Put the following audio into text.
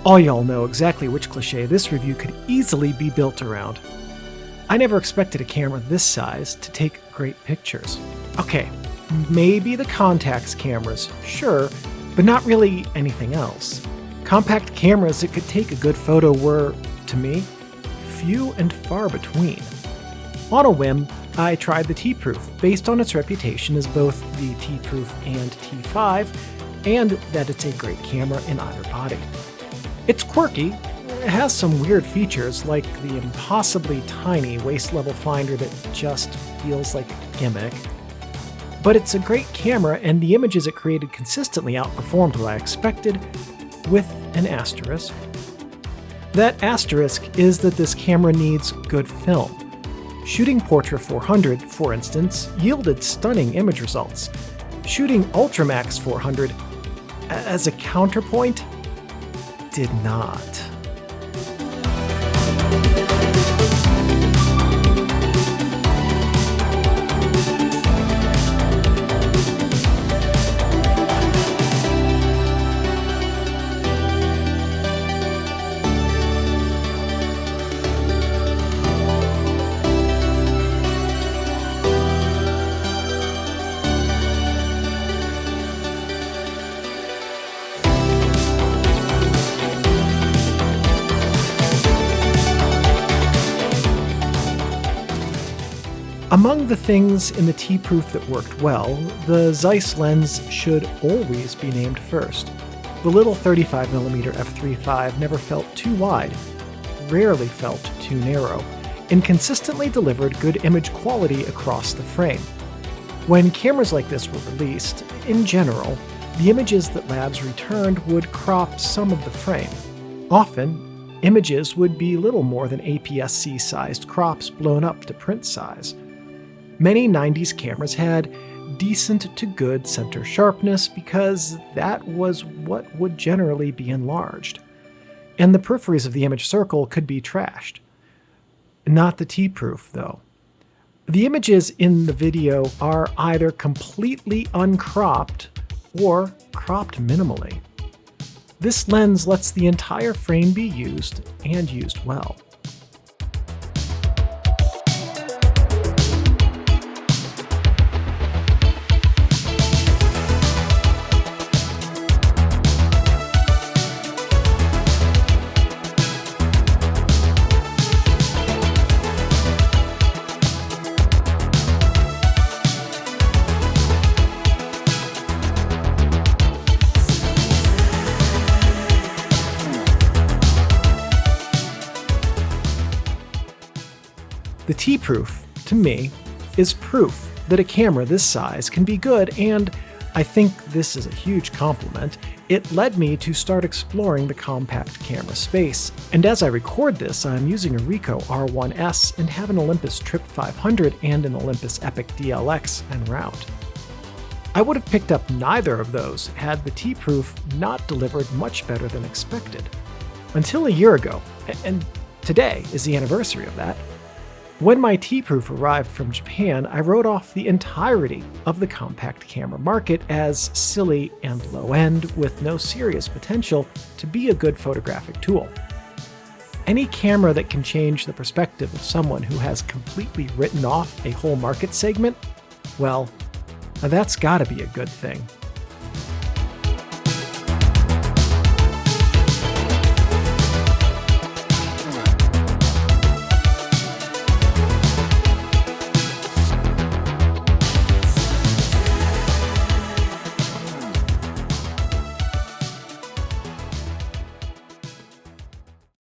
All y'all know exactly which cliché this review could easily be built around. I never expected a camera this size to take great pictures. Okay, maybe the Contax cameras, sure, but not really anything else. Compact cameras that could take a good photo were, to me, few and far between. On a whim, I tried the T-Proof, based on its reputation as both the T-Proof and T5, and that it's a great camera in either body. It's quirky, it has some weird features like the impossibly-tiny waist-level finder that just feels like a gimmick. But it's a great camera, and the images it created consistently outperformed what I expected, with an asterisk. That asterisk is that this camera needs good film. Shooting Portra 400, for instance, yielded stunning image results. Shooting UltraMax 400 as a counterpoint did not. Among the things in the T-Proof that worked well, the Zeiss lens should always be named first. The little 35mm f3.5 never felt too wide, rarely felt too narrow, and consistently delivered good image quality across the frame. When cameras like this were released, in general, the images that labs returned would crop some of the frame. Often, images would be little more than APS-C-sized crops blown up to print size. Many 90s cameras had decent to good center sharpness because that was what would generally be enlarged. And the peripheries of the image circle could be trashed. Not the T-Proof, though. The images in the video are either completely uncropped or cropped minimally. This lens lets the entire frame be used, and used well. The T-Proof, to me, is proof that a camera this size can be good, and I think this is a huge compliment. It led me to start exploring the compact camera space, and as I record this, I'm using a Ricoh R1S and have an Olympus Trip 500 and an Olympus Epic DLX en route. I would have picked up neither of those had the T-Proof not delivered much better than expected. Until a year ago, and today is the anniversary of that. When my T-Proof arrived from Japan, I wrote off the entirety of the compact camera market as silly and low-end with no serious potential to be a good photographic tool. Any camera that can change the perspective of someone who has completely written off a whole market segment, well, that's gotta be a good thing.